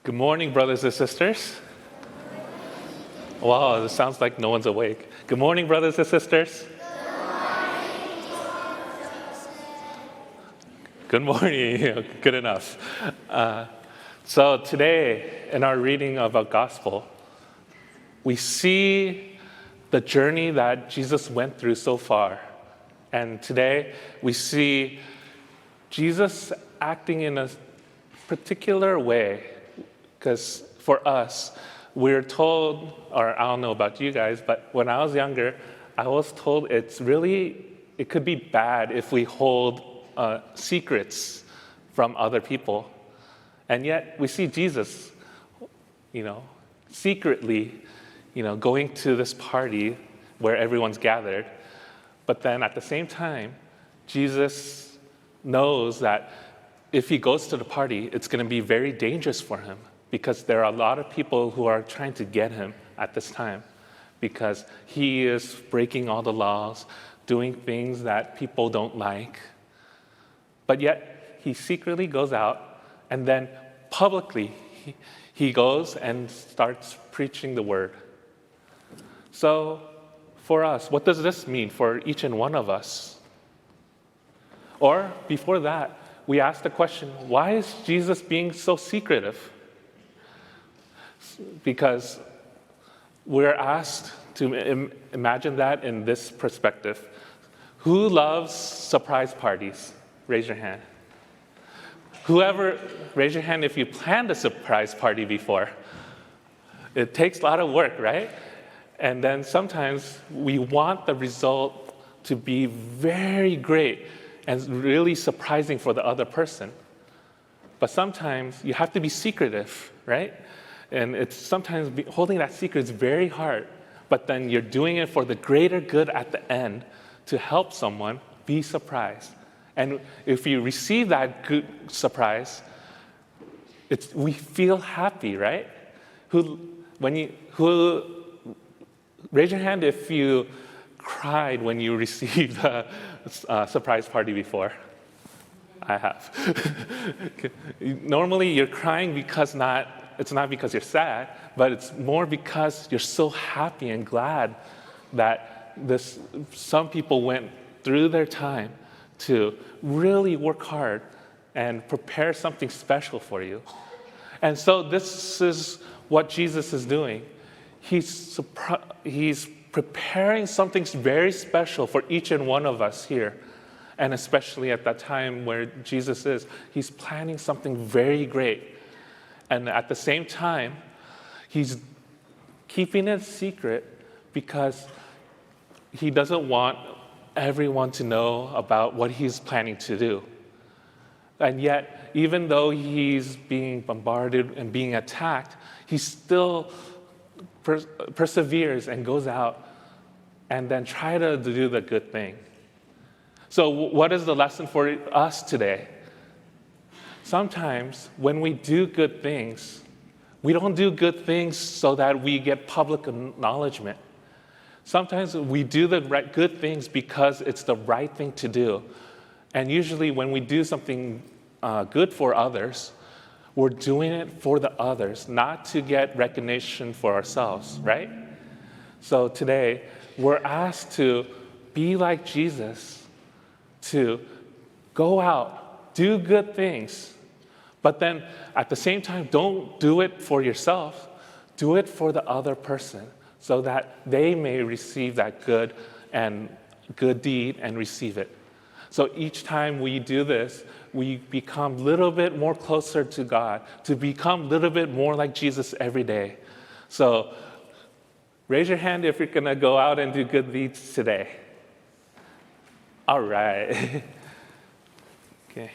Good morning, brothers and sisters. Wow, it sounds like no one's awake. Good morning, brothers and sisters. Good morning. Good enough. So today, in our reading of our gospel, we see the journey that Jesus went through so far. And today, we see Jesus acting in a particular way. Because for us, we're told, or I don't know about you guys, but when I was younger, I was told it could be bad if we hold secrets from other people. And yet we see Jesus, secretly, going to this party where everyone's gathered. But then at the same time, Jesus knows that if he goes to the party, it's going to be very dangerous for him, because there are a lot of people who are trying to get him at this time, because he is breaking all the laws, doing things that people don't like. But yet, he secretly goes out, and then publicly, he goes and starts preaching the word. So, for us, what does this mean for each and one of us? Or, before that, we ask the question, why is Jesus being so secretive? Because we're asked to imagine that in this perspective. Who loves surprise parties? Raise your hand. Whoever, raise your hand if you planned a surprise party before. It takes a lot of work, right? And then sometimes we want the result to be very great and really surprising for the other person. But sometimes you have to be secretive, right? And it's sometimes holding that secret is very hard, but then you're doing it for the greater good at the end to help someone be surprised. And if you receive that good surprise, we feel happy, right? Raise your hand if you cried when you received a surprise party before. I have. Normally, you're crying because it's not because you're sad, but it's more because you're so happy and glad that some people went through their time to really work hard and prepare something special for you. And so this is what Jesus is doing. He's preparing something very special for each and one of us here. And especially at that time where Jesus is, he's planning something very great. And at the same time, he's keeping it secret because he doesn't want everyone to know about what he's planning to do. And yet, even though he's being bombarded and being attacked, he still perseveres and goes out and then try to do the good thing. So what is the lesson for us today? Sometimes when we do good things, we don't do good things so that we get public acknowledgement. Sometimes we do the good things because it's the right thing to do. And usually when we do something good for others, we're doing it for the others, not to get recognition for ourselves, right? So today, we're asked to be like Jesus, to go out, do good things, but then at the same time, don't do it for yourself, do it for the other person so that they may receive that good deed and receive it. So each time we do this, we become a little bit more closer to God, to become a little bit more like Jesus every day. So raise your hand if you're going to go out and do good deeds today. All right. Okay.